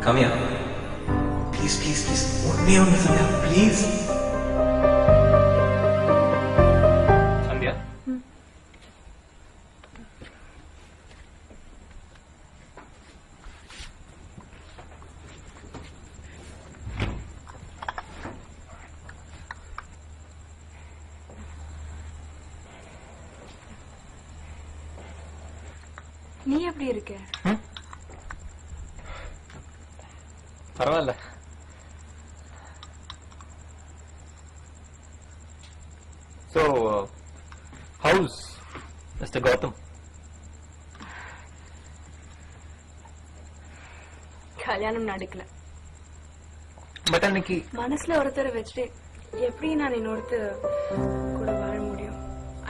Come here. Please, please, please. ஒன்னே ஒன்று Sandhya, please. Sandhya. நீ எப்படி இருக்க? பரவாயில்ல. So, how's Mr. Gautam? கல்யாணம் நடக்கல. பட் அன்னைக்கு மனசுல ஒருத்தரை வச்சுட்டு எப்படி நான் இன்னொருத்தர் கூட வாழ முடியும்?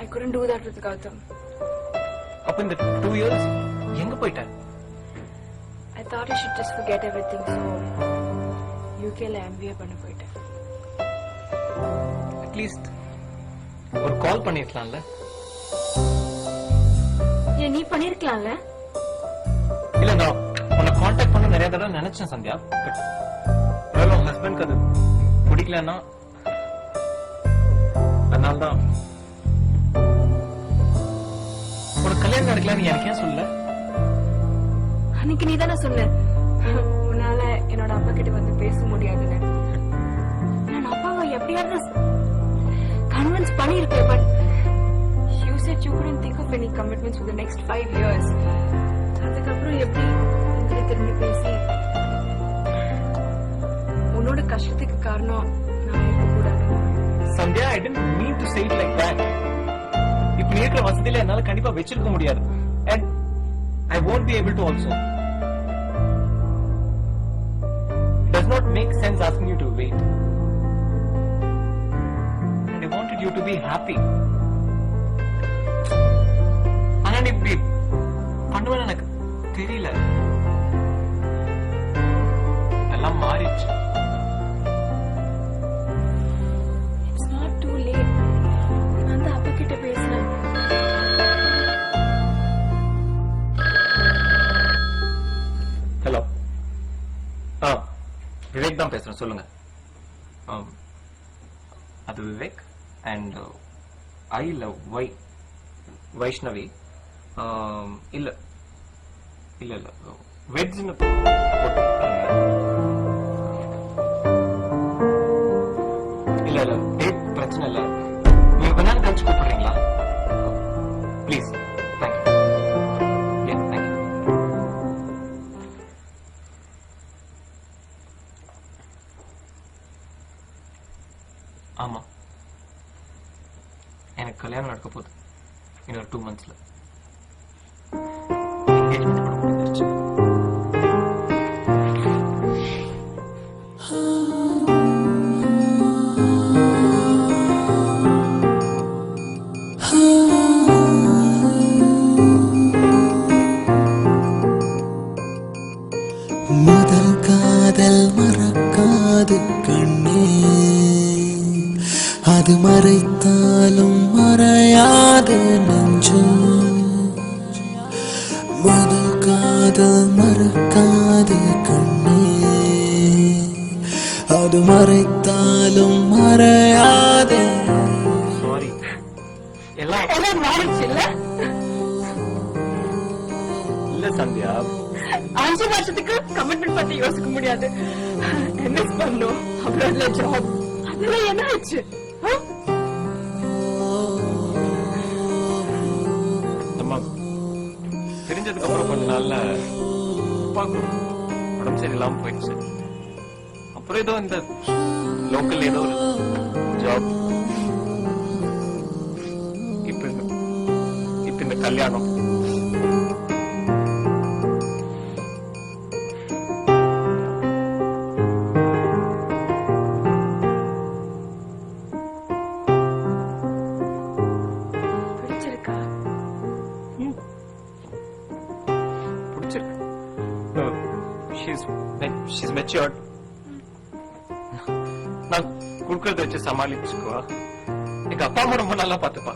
I couldn't do that with Gautam. அப்ப இந்த 2 years எங்க போயிட்டேன்? I thought I should just forget everything, so UKல MBA பண்ண போயிட்டேன். அட்லீஸ்ட் ஒரு கால் பண்ணிருக்கலாம்ல? ஏன் நீ பண்ணிருக்கலாம்ல? இல்ல நான் உன்னை காண்டாக்ட் பண்ண நிறைய தடவை நினைச்சேன் சந்தியா. பட் உன் ஹஸ்பண்ட்க்கு அது பிடிக்கலன்னா அதனால்தான். உனக்கு கல்யாணம் நடக்கலன்னு எனக்கு ஏன் சொல்லல? அன்னைக்கு நீ தானே சொன்ன உன்னால என்னோட அப்பா கிட்ட வந்து பேச முடியாதுன்னு. நான் அப்பாவை எப்படியாவது கன்வின்ஸ் பண்ணிருக்கேன். But you said you couldn't think of any commitments for the next 5 years. அதுக்கப்புறம் எப்படி உங்களை திரும்பி பேசி உன்னோட கஷ்டத்துக்கு காரணம் நான் இருக்கக்கூடாது. Sandhya, I didn't mean to say it like that. இப்ப நீ இருக்கிற வசதியில என்னால கண்டிப்பா வச்சிருக்க முடியாது. And I won't be able to also. It does not make sense asking you to wait. And I wanted you to be happy. ஆனா நீ இப்படி பண்ணுவேன்னு எனக்கு தெரியல. எல்லாம் மாறிடுச்சு. It's not too late. நான் தான் அப்பா கிட்ட பேசுறேன். ஹலோ. விவேக் தான் பேசுறேன், சொல்லுங்க. அது Vivek and I love Vaishnavi. இல்ல இல்ல இல்ல வெட்ஜ்னு இல்ல இல்ல டேட் பிரச்சனை இல்ல. நீங்க கொஞ்ச நேரம் கழிச்சு கூப்பிடுறீங்களா? ப்ளீஸ். தேங்க்யூ. தேங்க்யூ. ஆமா, எனக்கு கல்யாணம் நடக்க போகுது இன்னொரு 2 monthsல. என்கேஜ்மெண்ட் கூட முடிஞ்சிருச்சு. முதல் காதல் மறக்காது கண்ணே, அது மறைத்தாலும் மறையாது நெஞ்சு. முதல் காதல் மறக்காது கண்ணே, அது மறைத்தாலும் மறையாது. சாரி, எல்லாம் மாறிடுச்சு இல்ல? இல்ல சந்தியா. 5 வருஷத்துக்கு கமிட்மெண்ட் பத்தி யோசிக்க முடியாது. எம்எஸ் பண்ணோம், அப்புறம் இல்ல ஜாப். அதெல்லாம் என்ன ஆச்சு? நம்ம தெரிஞ்சதுக்கு அப்புறம் கொஞ்ச நாள்ல அப்பாவுக்கு உடம்பு சரியில்லாம போயிடுச்சு. அப்புறம் ஏதோ இந்த லோக்கல் ஏதோ ஒரு ஜாப். இப்ப இந்த கல்யாணம். She's matured. நான் குடுக்கறத வச்சு சமாளிச்சுக்குவா. எங்க அப்பா அம்மா ரொம்ப நல்லா பாத்துப்பா.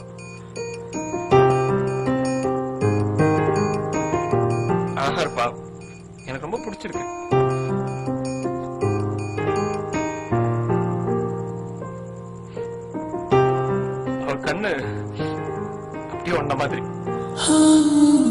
ஆஹர்பா எனக்கு ரொம்ப பிடிச்சிருக்கு. சொன்ன மாதிரி. ஆ